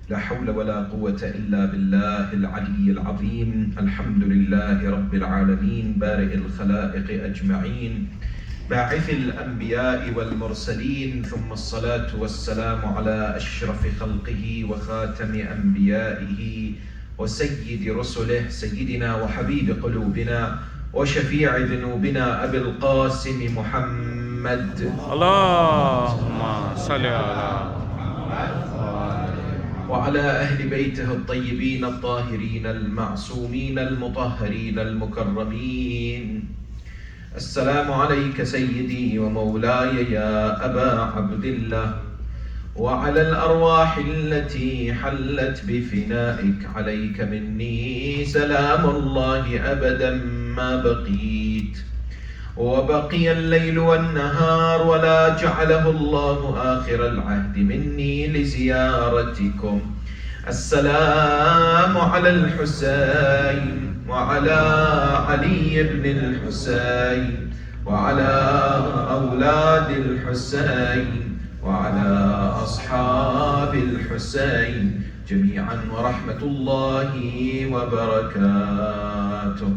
لا حول ولا قوة إلا بالله العلي العظيم. الحمد لله رب العالمين بارئ الخلائق أجمعين باعث الأنبياء والمرسلين، ثم الصلاة والسلام على أشرف خلقه وخاتم أنبيائه وسيد رسله سيدنا وحبيب قلوبنا وشفيع ذنوبنا أبي القاسم محمد. اللهم صل على وعلى أهل بيته الطيبين الطاهرين المعصومين المطهرين المكرمين. السلام عليك سيدي ومولاي يا أبا عبد الله، وعلى الأرواح التي حلت بفنائك، عليك مني سلام الله أبدا ما بقيت وبقي الليل والنهار، ولا جعله الله آخر العهد مني لزيارتكم. السلام على الحسين وعلى علي بن الحسين وعلى أولاد الحسين وعلى أصحاب الحسين جميعا، ورحمة الله وبركاته.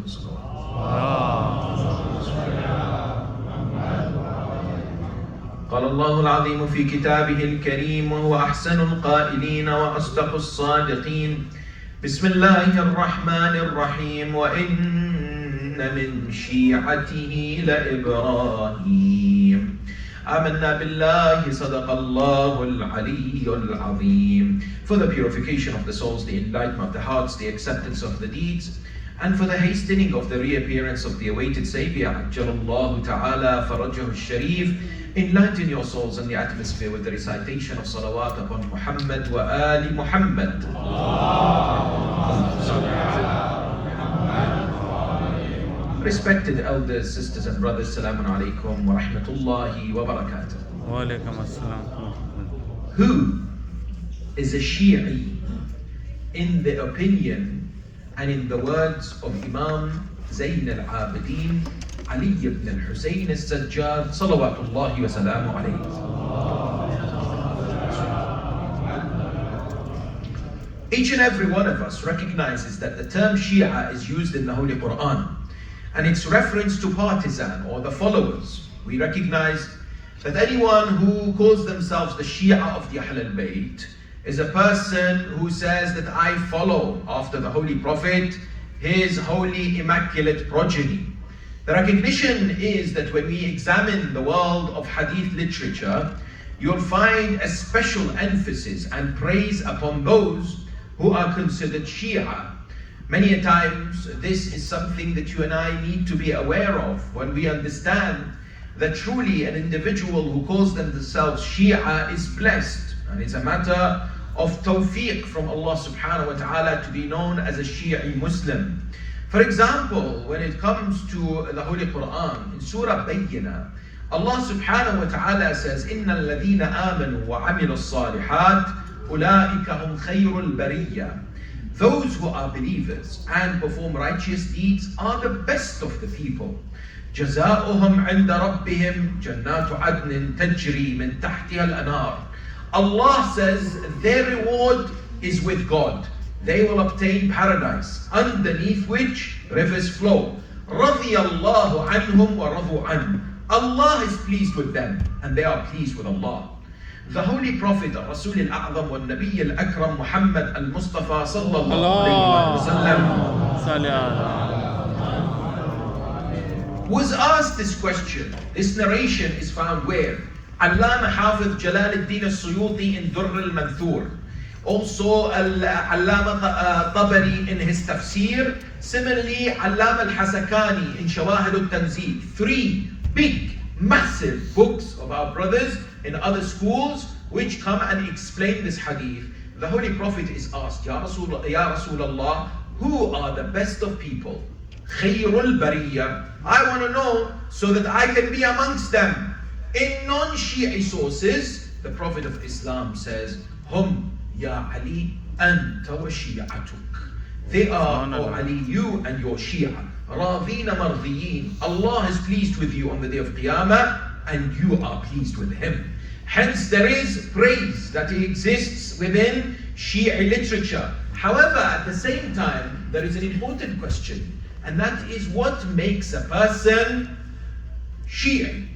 قال الله العظيم في كتابه الكريم وهو أحسن القائلين وأصدق الصادقين: بسم الله الرحمن الرحيم، وإن من شيعته لإبراهيم. آمنا بالله صدق الله العلي العظيم. For the purification of the souls, the enlightenment of the hearts, the acceptance of the deeds, and for the hastening of the reappearance of the awaited Savior, Ajjalallahu Ta'ala Farajahu Sharif, enlighten your souls in the atmosphere with the recitation of salawat upon Muhammad wa Ali Muhammad. Respected elders, sisters and brothers, Assalamu alaikum wa rahmatullahi wa barakatuh. Wa alaikum assalam. Who is a Shi'i in the opinion and in the words of Imam Zayn al-Abidin Ali ibn al-Husayn al-Sajjad salawatullahi wa salamu alayhi. Each and every one of us recognizes that the term Shia is used in the Holy Quran, and its reference to partisan or the followers. We recognize that anyone who calls themselves the Shia of the Ahl-e-Bait is a person who says that I follow after the Holy Prophet, his holy immaculate progeny. The recognition is that when we examine the world of hadith literature, you'll find a special emphasis and praise upon those who are considered Shia. Many a times, this is something that you and I need to be aware of when we understand that truly an individual who calls themselves Shia is blessed, and it's a matter of tawfiq from Allah subhanahu wa ta'ala to be known as a Shi'i Muslim. For example, when it comes to the Holy Quran, in Surah Bayyina, Allah subhanahu wa ta'ala says, إِنَّ الَّذِينَ آمَنُوا وَعَمِلُوا الصَّالِحَاتِ أُولَٰئِكَ هُمْ خَيْرُ الْبَرِيَّةِ. Those who are believers and perform righteous deeds are the best of the people. جَزَاؤُهُمْ عِنْدَ رَبِّهِمْ جَنَّاتُ عَدْنٍ تَجْرِي مِنْ تَحْتِهَا الْأَنْهَارُ. Allah says their reward is with God. They will obtain paradise, underneath which rivers flow. رَضِيَ اللَّهُ عَنْهُمْ وَرَضُوا عَنْهُ. Allah is pleased with them, and they are pleased with Allah. The Holy Prophet, Rasul al-A'zam wa Nabi al-Akram, Muhammad al-Mustafa sallallahu alayhi wa sallam, was asked this question. This narration is found where? Allama Hafiz Jalaluddin al-Suyuti in Durr al-Manthur. Also Allama Tabari in his tafsir. Similarly, Allama al-Hasakani in Shawahid al-Tanzil. Three big, massive books of our brothers in other schools which come and explain this hadith. The Holy Prophet is asked, Ya Rasulullah, who are the best of people? Khayrul Bariyya. I want to know so that I can be amongst them. In non-Shi'i sources, the Prophet of Islam says, Hum ya Ali anta wa shi'atuk. They are, O Ali, you and your Shia. Radina mardiyin. Allah is pleased with you on the day of Qiyamah, and you are pleased with Him. Hence there is praise that exists within Shia literature. However, at the same time, there is an important question, and that is what makes a person Shia?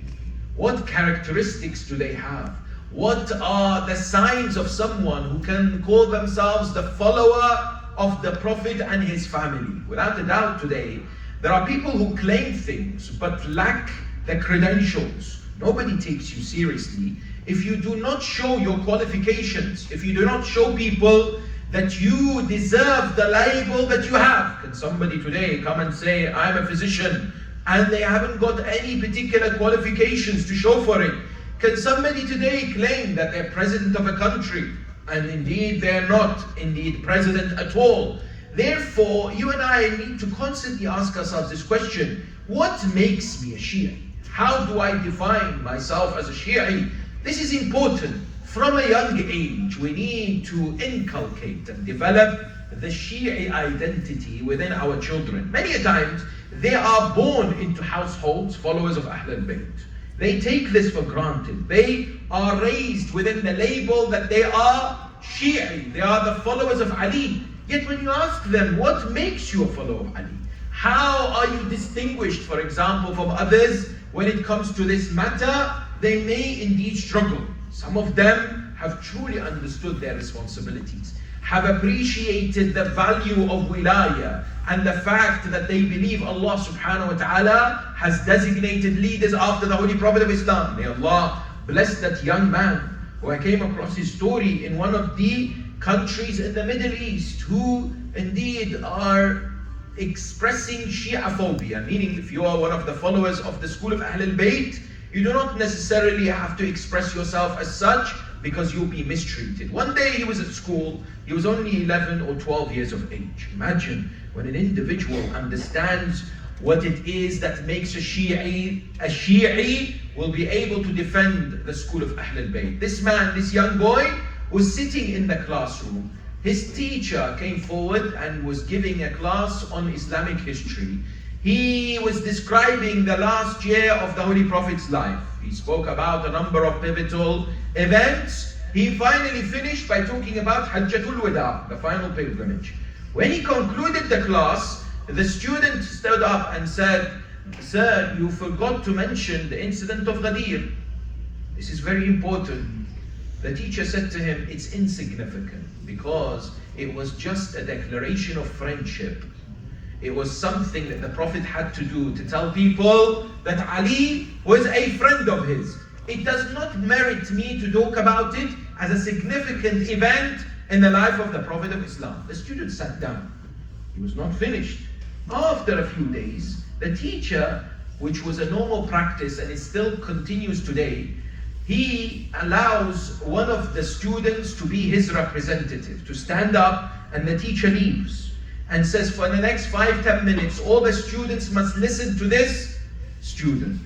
What characteristics do they have? What are the signs of someone who can call themselves the follower of the Prophet and his family? Without a doubt today, there are people who claim things but lack the credentials. Nobody takes you seriously if you do not show your qualifications, if you do not show people that you deserve the label that you have. Can somebody today come and say, I'm a physician, and they haven't got any particular qualifications to show for it? Can somebody today claim that they're president of a country, and indeed they're not indeed president at all? Therefore, you and I need to constantly ask ourselves this question: what makes me a Shia? How do I define myself as a Shia? This is important. From a young age, we need to inculcate and develop the Shia identity within our children. Many a times, they are born into households, followers of Ahl-e-Bait. They take this for granted. They are raised within the label that they are Shia. They are the followers of Ali. Yet when you ask them, what makes you a follower of Ali? How are you distinguished, for example, from others when it comes to this matter? They may indeed struggle. Some of them have truly understood their responsibilities, have appreciated the value of wilayah and the fact that they believe Allah subhanahu wa ta'ala has designated leaders after the Holy Prophet of Islam. May Allah bless that young man who I came across his story in one of the countries in the Middle East who indeed are expressing Shia phobia, meaning if you are one of the followers of the school of Ahl-e-Bait, you do not necessarily have to express yourself as such because you'll be mistreated. One day he was at school, he was only 11 or 12 years of age. Imagine when an individual understands what it is that makes a Shi'i will be able to defend the school of Ahl-e-Bait. This man, this young boy, was sitting in the classroom. His teacher came forward and was giving a class on Islamic history. He was describing the last year of the Holy Prophet's life. He spoke about a number of pivotal events. He finally finished by talking about Hajjatul Wada, the final pilgrimage. When he concluded the class, the student stood up and said, "Sir, you forgot to mention the incident of Ghadir. This is very important." The teacher said to him, "It's insignificant because it was just a declaration of friendship. It was something that the Prophet had to do to tell people that Ali was a friend of his. It does not merit me to talk about it as a significant event in the life of the Prophet of Islam." The student sat down. He was not finished. After a few days, the teacher, which was a normal practice and it still continues today, he allows one of the students to be his representative, to stand up, and the teacher leaves and says, for the next 5-10 minutes, all the students must listen to this student.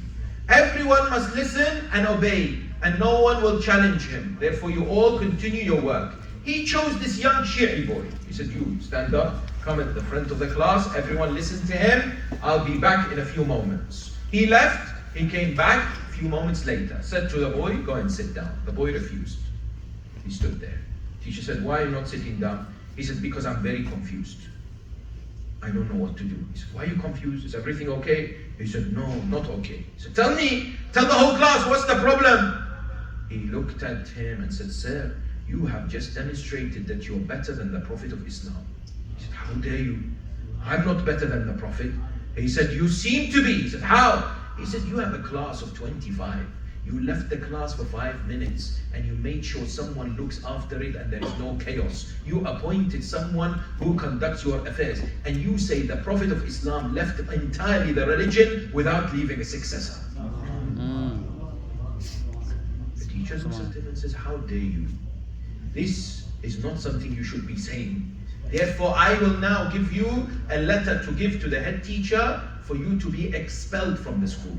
Everyone must listen and obey, and no one will challenge him. Therefore, you all continue your work. He chose this young Shi'i boy. He said, "You stand up, come at the front of the class, everyone listen to him. I'll be back in a few moments." He left, he came back a few moments later, said to the boy, "Go and sit down." The boy refused. He stood there. Teacher said, "Why are you not sitting down?" He said, "Because I'm very confused. I don't know what to do." He said, "Why are you confused? Is everything okay?" He said, "No, not okay." He said, tell the whole class, what's the problem?" He looked at him and said, "Sir, you have just demonstrated that you're better than the Prophet of Islam." He said, "How dare you? I'm not better than the Prophet." He said, "You seem to be." He said, "How?" He said, "You have a class of 25. You left the class for 5 minutes and you made sure someone looks after it and there is no chaos. You appointed someone who conducts your affairs, and you say the Prophet of Islam left entirely the religion without leaving a successor." The teacher looks at him and says, "How dare you? This is not something you should be saying. Therefore, I will now give you a letter to give to the head teacher for you to be expelled from the school.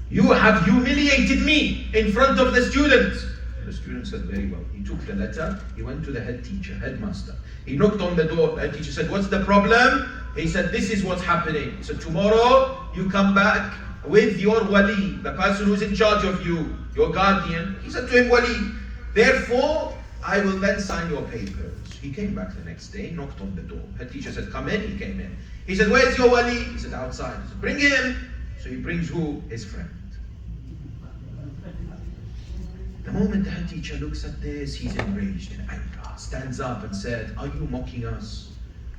You have humiliated me in front of the students." The student said, "Very well." He took the letter, he went to the head teacher, headmaster. He knocked on the door. The head teacher said, "What's the problem?" He said, "This is what's happening." He said, "Tomorrow you come back with your wali, the person who's in charge of you, your guardian." He said to him, "Wali, therefore I will then sign your papers. He came back the next day, knocked on the door. Her teacher said, come in. He came in. He said, where's your wali? He said, outside. He said, bring him. So he brings who? His friend. The moment the head teacher looks at this, he's enraged in anger, stands up and said, are you mocking us?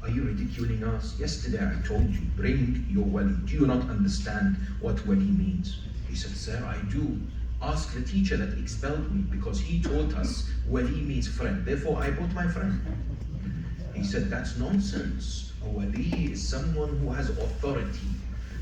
Are you ridiculing us? Yesterday I told you, bring your wali. Do you not understand what wali means? He said, sir, I do. Ask the teacher that expelled me, because he taught us wali means friend. Therefore I brought my friend. He said, that's nonsense. A wali is someone who has authority.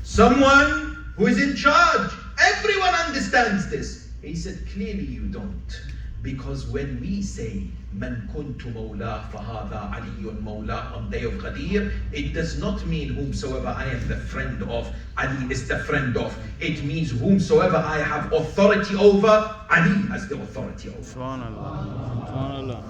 Someone who is in charge. Everyone understands this. He said, clearly you don't. Because when we say, Man kuntu mawla fahada aliyun mawla on day of Ghadir, it does not mean whomsoever I am the friend of, Ali is the friend of. It means whomsoever I have authority over, Ali has the authority over. Subhanallah. Subhanallah.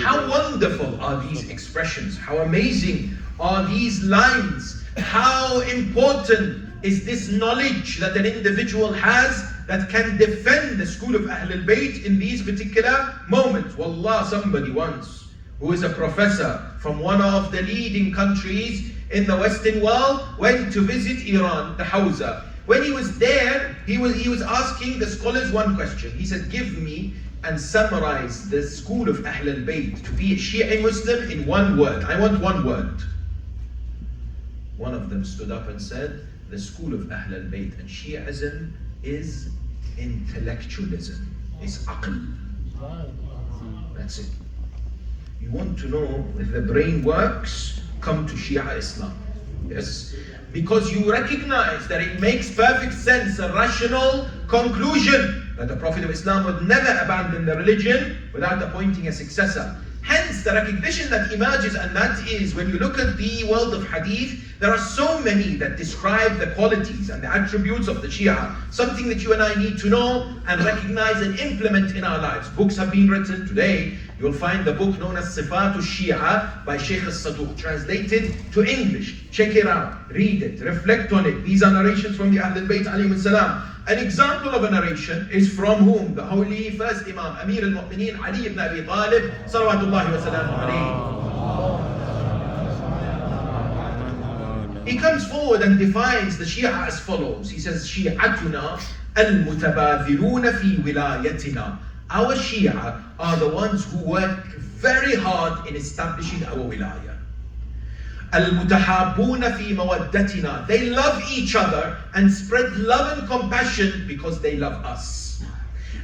How wonderful are these expressions? How amazing are these lines? How important is this knowledge that an individual has that can defend the school of Ahl-e-Bait in these particular moments? Wallah, somebody once, who is a professor from one of the leading countries in the Western world, went to visit Iran, the Hawza. When he was there, he was asking the scholars one question. He said, give me and summarize the school of Ahl-e-Bait to be a Shia Muslim in one word. I want one word. One of them stood up and said, the school of Ahl-e-Bait and Shiaism is intellectualism. It's aql. That's it. You want to know if the brain works? Come to Shia Islam. Yes. Because you recognize that it makes perfect sense, a rational conclusion, that the Prophet of Islam would never abandon the religion without appointing a successor. Hence, the recognition that emerges, and that is when you look at the world of hadith, there are so many that describe the qualities and the attributes of the Shia, something that you and I need to know and recognize and implement in our lives. Books have been written today. You'll find the book known as Sifatu Shia by Sheikh al-Saduq, translated to English. Check it out, read it, reflect on it. These are narrations from the Ahl-e-Bait alayhim salam. An example of a narration is from whom? The holy first Imam, Amir al-Mu'mineen, Ali ibn Abi Talib, salawatullahi wa salamu alayhi. He comes forward and defines the Shia as follows. He says, Shi'atuna al-mutabadhiluna fi wilayatina. Our Shia are the ones who work very hard in establishing our wilayah. Al-mutahabuna fi mawaddatina. They love each other and spread love and compassion because they love us.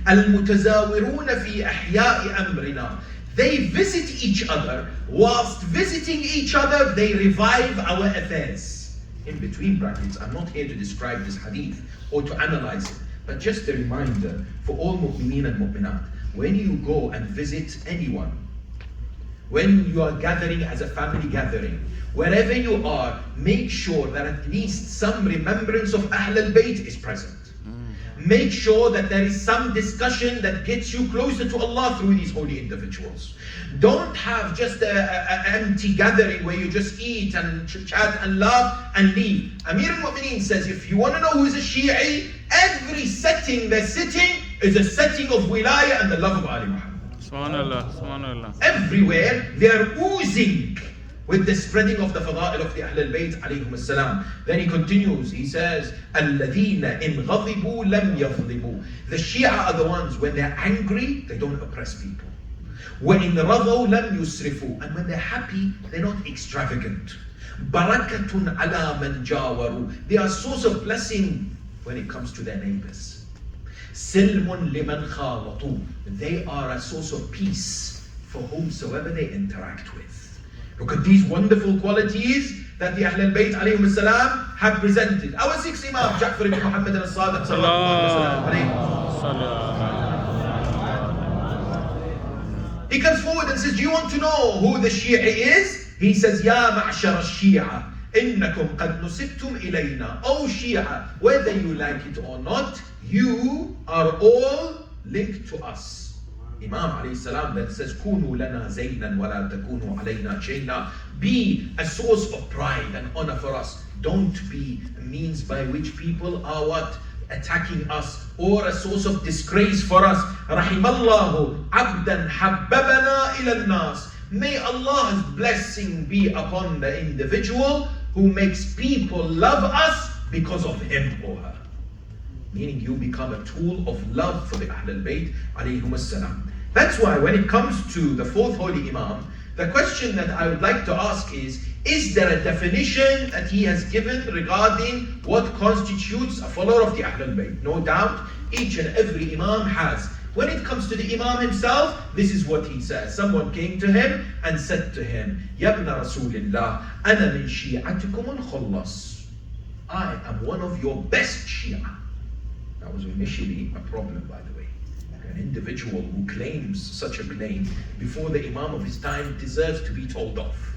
Al-mutazawiruna fi ahya'i amrina. They visit each other. Whilst visiting each other, they revive our affairs. In between brackets, I'm not here to describe this hadith or to analyze it, but just a reminder for all mu'mineen and mu'minat. When you go and visit anyone, when you are gathering as a family gathering, wherever you are, make sure that at least some remembrance of Ahl-e-Bait is present. Make sure that there is some discussion that gets you closer to Allah through these holy individuals. Don't have just an empty gathering where you just eat and chat and laugh and leave. Amir al-Mu'mineen says, if you want to know who is a Shi'i, every setting they're sitting is a setting of wilayah and the love of Ali Muhammad. Subhanallah, subhanallah. Everywhere they are oozing with the spreading of the fada'il of the Ahl-e-Bait alayhim as-salam. Then he continues, he says, الَّذِينَ إِنْ غَضِبُوا لَمْ يَظْلِمُوا. The Shia are the ones, when they're angry, they don't oppress people. وَإِنْ رَضَوْا لَمْ يُسْرِفُوا. And when they're happy, they're not extravagant. بَرَكَةٌ عَلَى مَنْ جَاوَرُوا. They are a source of blessing when it comes to their neighbors. سِلْمٌ لِمَنْ خَالَطُوا. They are a source of peace for whomsoever they interact with. Look at these wonderful qualities that the Ahl-e-Bait alayhim as-salam have presented. Our sixth Imam, Ja'far ibn Muhammad al-Sadiq sallallahu alayhi. He comes forward and says, do you want to know who the Shia is? He says, Ya ma'shar al-Shia, innakum qad nusibtum ilayna. Oh Shia, whether you like it or not, you are all linked to us. Imam alayhi salam that says, "Kunu lana zaynan wa la takunu alayna shayna." Be a source of pride and honor for us. Don't be a means by which people are what? Attacking us, or a source of disgrace for us. Rahimallahu abdan habbabana ila nas. May Allah's blessing be upon the individual who makes people love us because of him or her. Meaning you become a tool of love for the Ahl-e-Bait alayhum as-salam. That's why when it comes to the fourth holy Imam, the question that I would like to ask is there a definition that he has given regarding what constitutes a follower of the Ahl-e-Bait? No doubt, each and every Imam has. When it comes to the Imam himself, this is what he says. Someone came to him and said to him, "Ya ibn Rasulillah, ana min shi'atikum al-khullas." I am one of your best Shia. That was initially a problem, by the way. An individual who claims such a claim before the Imam of his time deserves to be told off.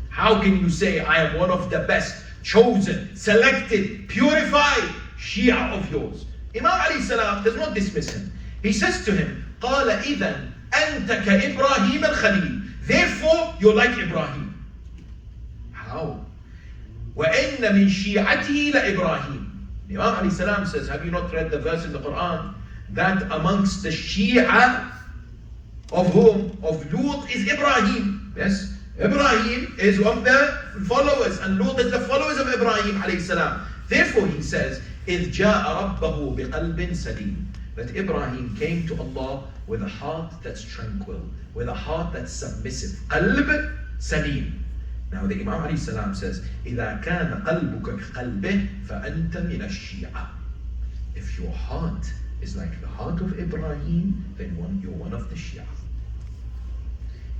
How can you say, "I am one of the best, chosen, selected, purified Shia of yours"? Imam alayhi salam does not dismiss him. He says to him, قَالَ إِذَنْ أَنْتَ كَإِبْرَاهِيمَ الْخَلِيلِ. Therefore, you're like Ibrahim. How? وَإِنَّ مِنْ شِيعَتِهِ لَإِبْرَاهِيمَ. Imam alayhi salam says, have you not read the verse in the Quran that amongst the Shia of whom? Of Lut is Ibrahim. Yes? Ibrahim is of the followers, and Lut is the followers of Ibrahim alayhi salam. Therefore he says, إِذْ جَاءَ رَبَّهُ بِقَلْبٍ سَلِيمٍ. That Ibrahim came to Allah with a heart that's tranquil, with a heart that's submissive. Qalb salim. Now the Imam alayhi salam says, إِذَا كَانَ قَلْبُكَ كَقَلْبِهِ فَأَنْتَ مِنَ الشِّيعَةِ. If your heart is like the heart of Ibrahim, then you're one of the Shia.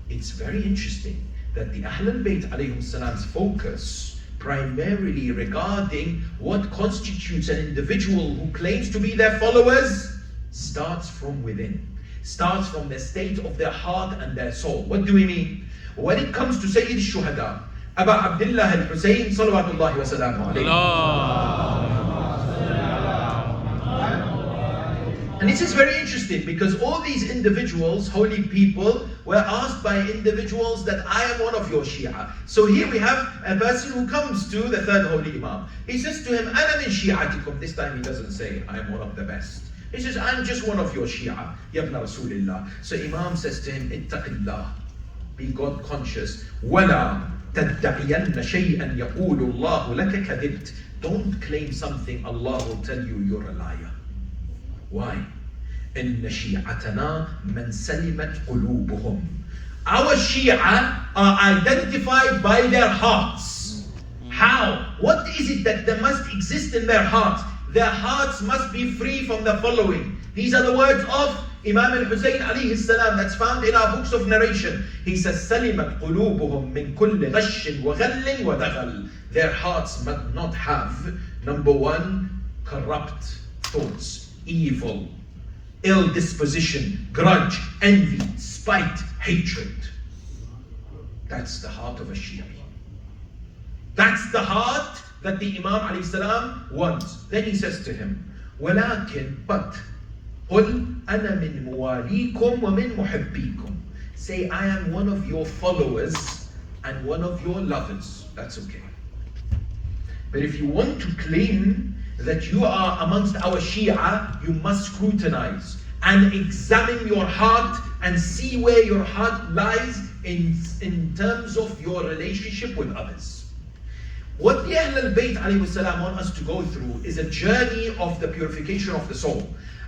It's very interesting that the Ahl-e-Bait alayhim salam's focus primarily regarding what constitutes an individual who claims to be their followers starts from within, starts from the state of their heart and their soul. What do we mean? When it comes to Sayyid al-Shuhada, Aba Abdullah al-Husayn salawatullahi wa salamu alayhi. And this is very interesting because all these individuals, holy people, were asked by individuals that I am one of your Shia. So here we have a person who comes to the third holy Imam. He says to him, Ana min shi'atikum. This time he doesn't say, I am one of the best. He says, I'm just one of your Shia. Ya ibn Rasulillah. So Imam says to him, Ittaqillah. Be God conscious. وَلَا تَدَّعِيَنَّ شَيْئًا يَقُولُ اللَّهُ لَكَ كَذِبْتَ. Don't claim something Allah will tell you you're a liar. Why? إِنَّ شِيعَتَنَا مَنْ سَلِمَتْ قُلُوبُهُمْ. Our Shia are identified by their hearts. How? What is it that there must exist in their hearts? Their hearts must be free from the following. These are the words of Imam al-Husayn alayhi salam that's found in our books of narration. He says, سَلِمَتْ قُلُوبُهُمْ مِنْ كُلِّ غَشٍّ وَغَلٍّ وَدَغَلٍ. Their hearts must not have, number one, corrupt thoughts, evil, ill disposition, grudge, envy, spite, hatred. That's the heart of a Shia. That's the heart that the Imam alayhi salam wants. Then he says to him, وَلَكِنْ but قُلْ أَنَا مِنْ مُوَالِيكُمْ وَمِنْ مُحِبِّيكُمْ. Say, I am one of your followers and one of your lovers. That's okay. But if you want to claim that you are amongst our Shia, you must scrutinize and examine your heart and see where your heart lies in terms of your relationship with others. What the Ahl-e-Bait alayhi salam want us to go through is a journey of the purification of the soul.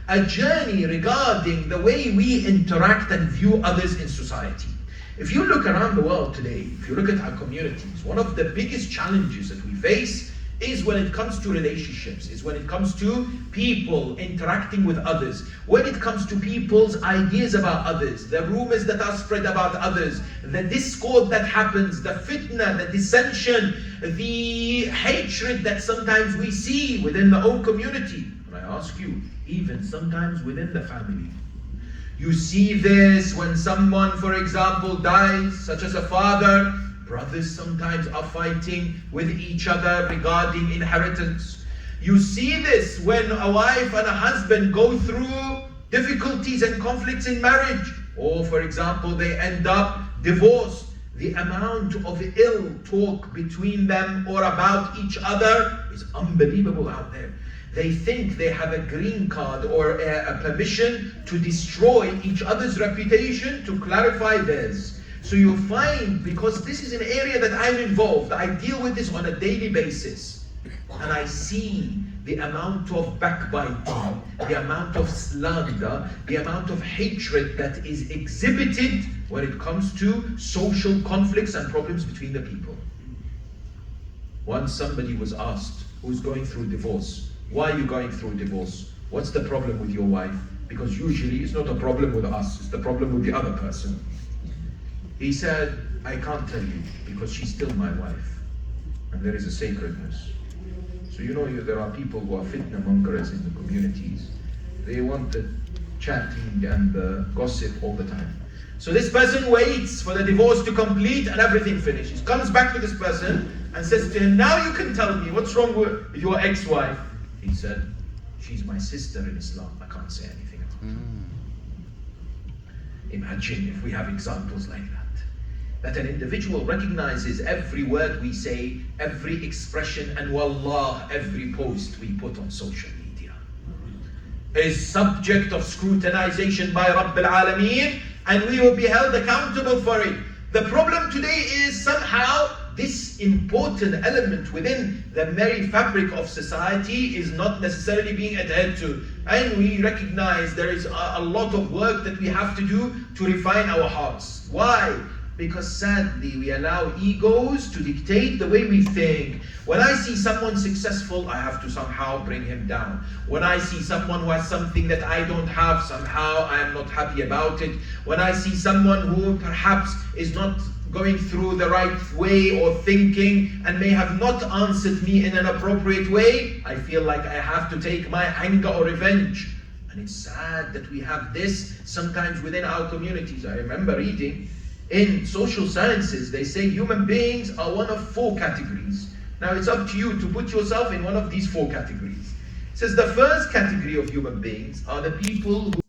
A journey regarding the way we interact and view others in society. If you look around the world today, if you look at our communities, one of the biggest challenges that we face is when it comes to relationships, is when it comes to people interacting with others, when it comes to people's ideas about others, the rumors that are spread about others, the discord that happens, the fitna, the dissension, the hatred that sometimes we see within the own community. And I ask you, even sometimes within the family. You see this when someone, for example, dies, such as a father. Brothers sometimes are fighting with each other regarding inheritance. You see this when a wife and a husband go through difficulties and conflicts in marriage, or for example, they end up divorced. The amount of ill talk between them or about each other is unbelievable out there. They think they have a green card or a permission to destroy each other's reputation, to clarify theirs. So you find, because this is an area that I'm involved, I deal with this on a daily basis, and I see the amount of backbiting, the amount of slander, the amount of hatred that is exhibited when it comes to social conflicts and problems between the people. Once somebody was asked, who's going through divorce, why are you going through divorce? What's the problem with your wife? Because usually it's not a problem with us, it's the problem with the other person. He said, I can't tell you because she's still my wife and there is a sacredness. So you know, there are people who are fitna mongers in the communities. They want the chatting and the gossip all the time. So this person waits for the divorce to complete and everything finishes. Comes back to this person and says to him, now you can tell me what's wrong with your ex-wife. He said, she's my sister in Islam. I can't say anything about her. Imagine if we have examples like that. That an individual recognizes every word we say, every expression, and wallah, every post we put on social media is subject of scrutinization by Rabbil Alameen, and we will be held accountable for it. The problem today is somehow this important element within the very fabric of society is not necessarily being adhered to. And we recognize there is a lot of work that we have to do to refine our hearts. Why? Because sadly we allow egos to dictate the way we think. When I see someone successful, I have to somehow bring him down. When I see someone who has something that I don't have, somehow I am not happy about it. When I see someone who perhaps is not going through the right way or thinking and may have not answered me in an appropriate way, I feel like I have to take my anger or revenge. And it's sad that we have this sometimes within our communities. I remember reading in social sciences, they say human beings are one of 4 categories. Now it's up to you to put yourself in one of these 4 categories. It says the first category of human beings are the people who